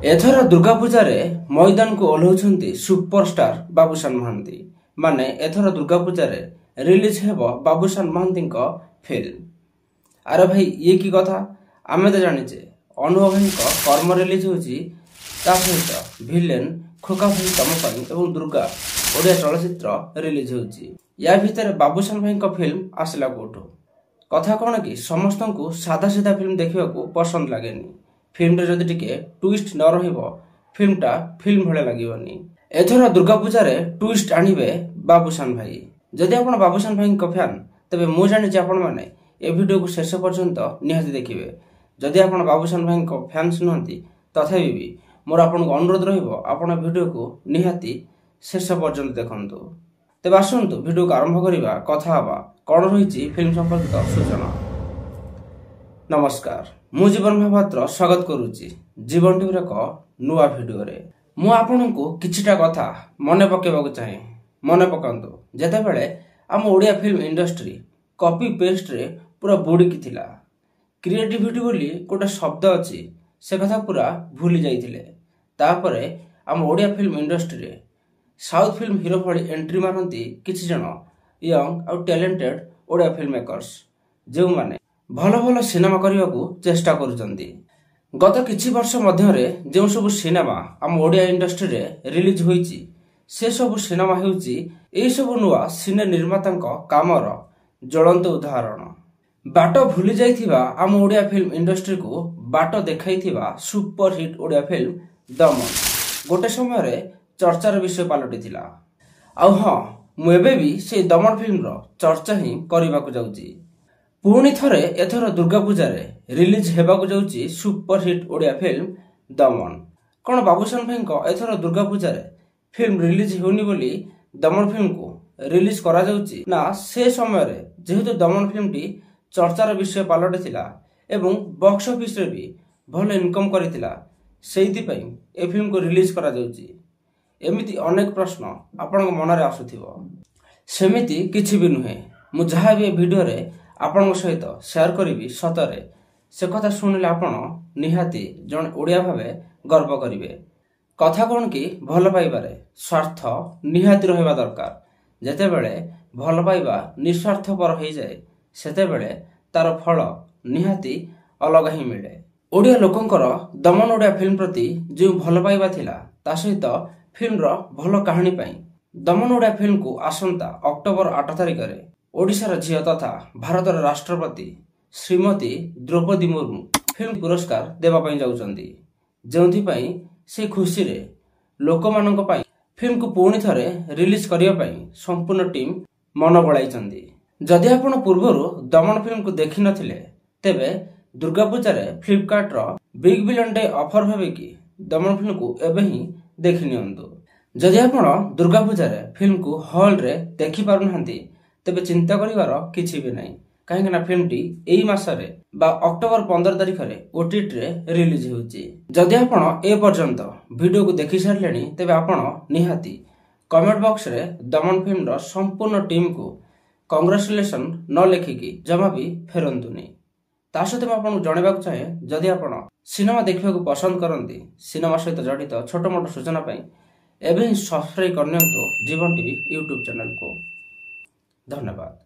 एथर दुर्गा पूजा मैदान को ओह्लाउछन्ति सुपरस्टार बाबूशान महांती माने एथर दुर्गा पूजा रिलीज हेबो बाबूशान महांती फिल्म। अरे भाई ये की कथा आमे तो जानिचे अनुभव भाई कर्म रिलीज होची सहित भिलेन खोका भाई तम पाई एवं दुर्गा ओडिया चलचित्र रिलीज होची। या भितर बाबूशान भाई फिल्म आसला कोठो कथा कौन कि समस्त को सादा सीधा फिल्म देखा पसंद लगेनी। फिल्म रे जदि टिके ट्विस्ट न रहिबो फिल्मटा फिल्म भले लागिबनी। एथर दुर्गा पूजा ट्विस्ट आनिबे बाबूशान भाई। जदि आपण बाबूशान भाई फैन तबे मु जानि आपण माने ए वीडियो को शेष पर्यंत निहाती देखिबे। जदि आपण बाबूशान भाई फैंस नहंती तथापि भी मोर आपण को अनुरोध रहिबो आपण वीडियो को निहाती शेष पर्यंत देखंतु। तबे आसंतु वीडियो को आरंभ करिबा कथा हवा कोन रहिछि फिल्म संपर्कित सूचना। नमस्कार मु जीवन महापात्र स्वागत करुच्ची जीवन टीवी एक नुआ वीडियो रे। मु आपनकु किछिटा कथा मने पकेबाकु चाहे। मने पकांतु जेते बेले आम Odia film industry copy paste रे पूरा बुड़ीकी थिला। क्रिएटिविटी बोली गोटे शब्द अछि से कथा पूरा भूली जाइथिले। तापरे आम ओडिया फिल्म इंडस्ट्री रे साउथ फिल्म हीरो भली एंट्री मारंती किछि जण यंग आउ टैलेंटेड ओडिया फिल्म मेकर्स जे माने भल भल सिनेमा करने को चेष्टा करुचंती। गत किछि वर्ष मध्य जो सब सिनेमा आम ओडिया इंडस्ट्री रे रिलीज होईची से सब सिनेमा हेउची एई सब नुआ सिने निर्माता कामर ज्वलंत उदाहरण। बाट भूली जाइथिबा आम ओडिया फिल्म इंडस्ट्री को बाट देखाइथिबा सुपर हिट ओडिया फिल्म दमन गोटे समय रे चर्चार विषय पलटिथिला। आउ हां मु एबे भी से दमन फिल्म रो चर्चा ही करिबाकू जाउची। पुणी थरे एथर दुर्गा पूजा रिलीज हेबाकू जाउची सुपर हिट ओडिया फिल्म दमन। कौन बाबूशान भाई एथर दुर्गा पूजा फिल्म रिलीज होनी बोली दमन फिल्म को रिलीज करा जाउची ना से समय रे जेहेतु दमन फिल्म टी चर्चार विषय पलटि थिला एवं बॉक्स ऑफिस रे भी भल इनकम करिथिला सेहिति पई ए फिल्म को रिलीज करा जाउची। एमिति अनेक प्रश्न आपन मन रे आसुथिबो। सेमिति किछि भी नुहे मु जहा भी वीडियो रे आपण सहित शेयर करी सतरे से कथा शुणिले आपण निहाती जन ओडिया भावे गर्व करिवे। कथा कौन कि भल पाइबारे स्वार्थ निहाती रहिबा दरकार। जेते बेले भल पाइबा निस्वार्थपर हो जाए सेते बेले तार फल निहाती अलग ही मिले। ओडिया लोकंकर दमन ओडिया फिल्म प्रति जो भल पाइबा थिला ता सहित फिल्म रो भल कहानी पई दमन ओडिया फिल्म को आसंता अक्टोबर 8 तारिख रे ओडिशार झियो तथा भारतर राष्ट्रपति श्रीमती द्रौपदी मुर्मू फिल्म पुरस्कार देवा पई जाउचंदी। जेउथि पई से खुशी रे लोक मानक पई फिल्म को पुणी थरे रिलीज करिया पई संपूर्ण टीम मन बळाइचंदी। जदि आपण पूर्वरु दमन फिल्म को देखि नथिले तेबे दुर्गा पूजा रे फ्लिपकार्ट रो बिग बिलियन डे ऑफर भाबे कि दमन फिल्म को एबे ही देखि नियंतु। जदि आपण दुर्गा पूजा रे फिल्म को हॉल रे देखि पारु नहंती तेबे चिंता करिवार किछि भी नाही। काहेकि ना फिल्म टी एई मासरे बा अक्टोबर 15 तारिख रे ओटीटी रे रिलीज होउची। जदि आपण ए पर्यंत वीडियो को देखि सारलेनी तेबे आपण निहाती कमेंट बॉक्स रे दमन फिल्म रो संपूर्ण टीम को कांग्रेचुलेशन न लेखिकी जमा भी फेरंतुनी। ता सहित आपण जणेबाक चाहे जदि आपण सिनेमा देखिबाकू पसंद करंती सिनेमा सहित जड़ित छोट मोट सूचना पई एबे सब्सक्राइब करनियंतु जीवन टीवी यूट्यूब चैनल को। धन्यवाद।